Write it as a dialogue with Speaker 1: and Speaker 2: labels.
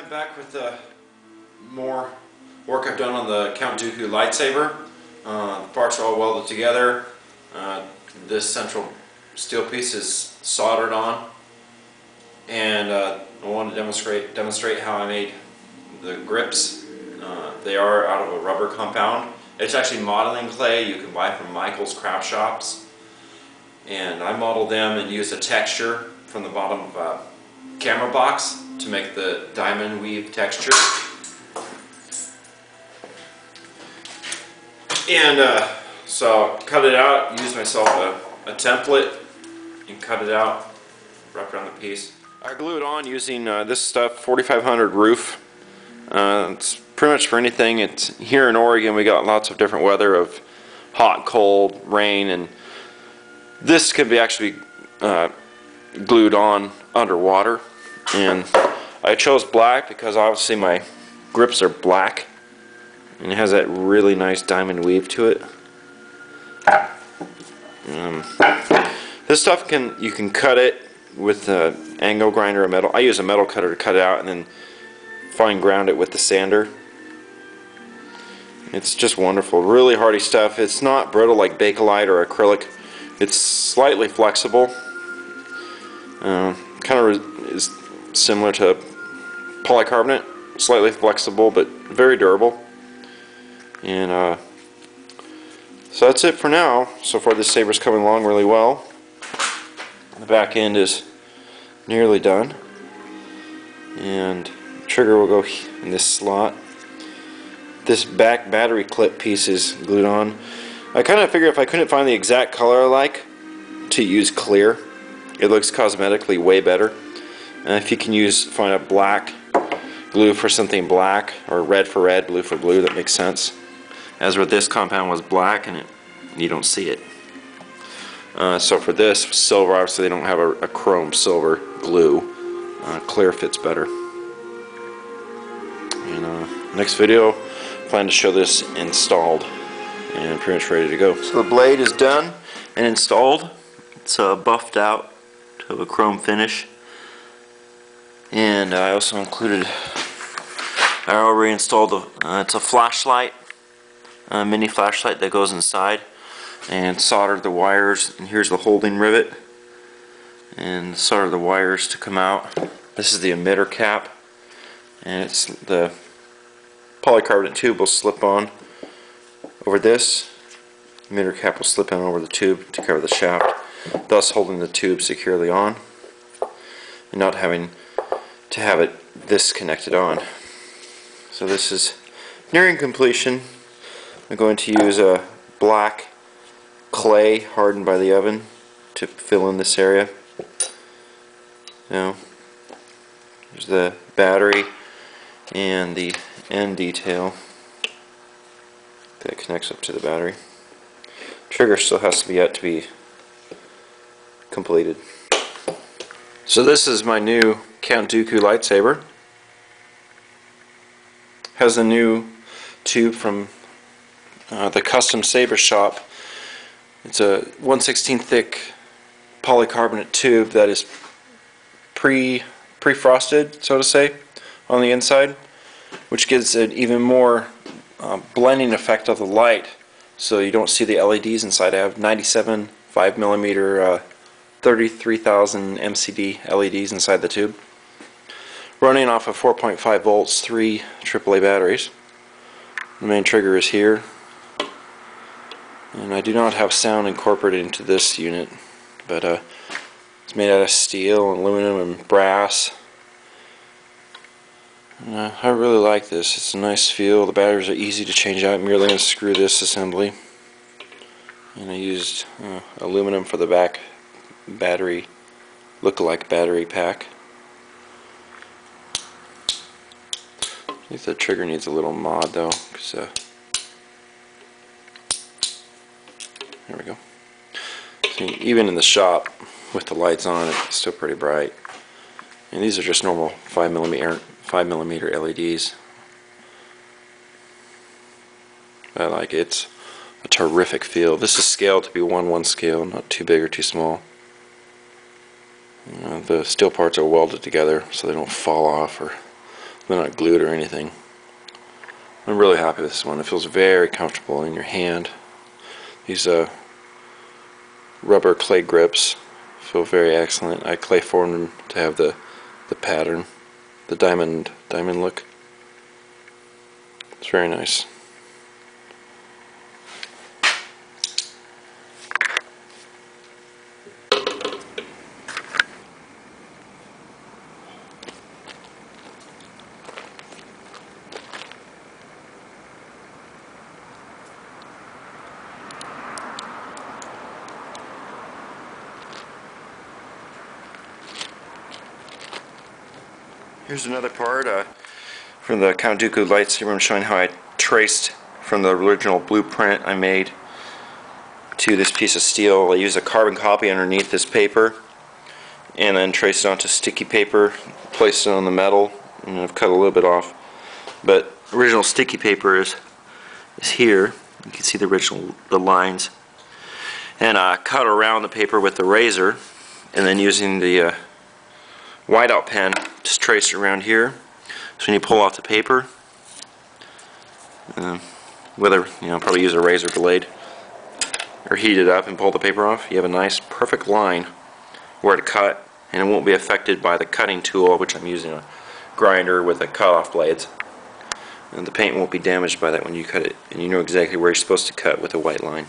Speaker 1: I'm back with more work I've done on the Count Dooku lightsaber. The parts are all welded together. This central steel piece is soldered on, and I want to demonstrate how I made the grips. They are out of a rubber compound. It's actually modeling clay you can buy from Michael's craft shops, and I modeled them and used a texture from the bottom of a camera box to make the diamond weave texture. And so cut it out, used myself a template and cut it out, wrapped around the piece. I glue it on using this stuff, 4500 roof. It's pretty much for anything. It's here in Oregon, we got lots of different weather of hot, cold, rain, and this can be actually glued on underwater. And I chose black because obviously my grips are black, and it has that really nice diamond weave to it. This stuff you can cut it with an angle grinder or metal. I use a metal cutter to cut it out and then fine ground it with the sander. It's just wonderful, really hardy stuff. It's not brittle like Bakelite or acrylic. It's slightly flexible. Kind of is similar to polycarbonate, slightly flexible but very durable. And so that's it for now. So far this saber's coming along really well. The back end is nearly done, and the trigger will go in this slot. This back battery clip piece is glued on. I kind of figured if I couldn't find the exact color I like, to use clear. It looks cosmetically way better. If you can find a black glue for something black, or red for red, blue for blue, that makes sense. As with this compound was black and you don't see it. So for this, silver, obviously they don't have a chrome silver glue. Clear fits better. And next video, plan to show this installed and pretty much ready to go. So the blade is done and installed. It's buffed out to have a chrome finish. And I also included, I already installed it's a flashlight, a mini flashlight that goes inside, and soldered the wires. And here's the holding rivet, and soldered the wires to come out. This is the emitter cap, and it's the polycarbonate tube will slip on over this. Emitter cap will slip on over the tube to cover the shaft, thus holding the tube securely on and not having to have it this connected on. So this is nearing completion. I'm going to use a black clay hardened by the oven to fill in this area. Now, there's the battery and the end detail that connects up to the battery. Trigger still has to be yet to be completed. So this is my new Count Dooku lightsaber. Has a new tube from the custom Saber shop. It's a 1/16 thick polycarbonate tube that is pre-frosted, so to say, on the inside, which gives an even more blending effect of the light, so you don't see the LEDs inside. I have 97 5mm 33,000 MCD LEDs inside the tube, running off of 4.5 volts, 3 AAA batteries. The main trigger is here, and I do not have sound incorporated into this unit, but it's made out of steel and aluminum and brass. I really like this. It's a nice feel. The batteries are easy to change out. I'm merely unscrew this assembly, and I used aluminum for the back battery, look-alike battery pack. I think the trigger needs a little mod though, because there we go. So even in the shop with the lights on, it's still pretty bright. And these are just normal 5mm LEDs. I like it. It's a terrific feel. This is scaled to be 1/1 scale, not too big or too small. The steel parts are welded together so they don't fall off or They're not glued or anything. I'm really happy with this one. It feels very comfortable in your hand. These rubber clay grips feel very excellent. I clay formed them to have the pattern, the diamond look. It's very nice. Here's another part from the Count Dooku lightsaber. I'm showing how I traced from the original blueprint I made to this piece of steel. I used a carbon copy underneath this paper and then traced it onto sticky paper, placed it on the metal, and I've cut a little bit off. But original sticky paper is here. You can see the lines. And I cut around the paper with the razor, and then using the whiteout pen, just trace it around here. So when you pull off the paper, whether probably use a razor blade or heat it up and pull the paper off, you have a nice perfect line where to cut, and it won't be affected by the cutting tool, which I'm using a grinder with the cut-off blades. And the paint won't be damaged by that when you cut it, and you know exactly where you're supposed to cut with a white line.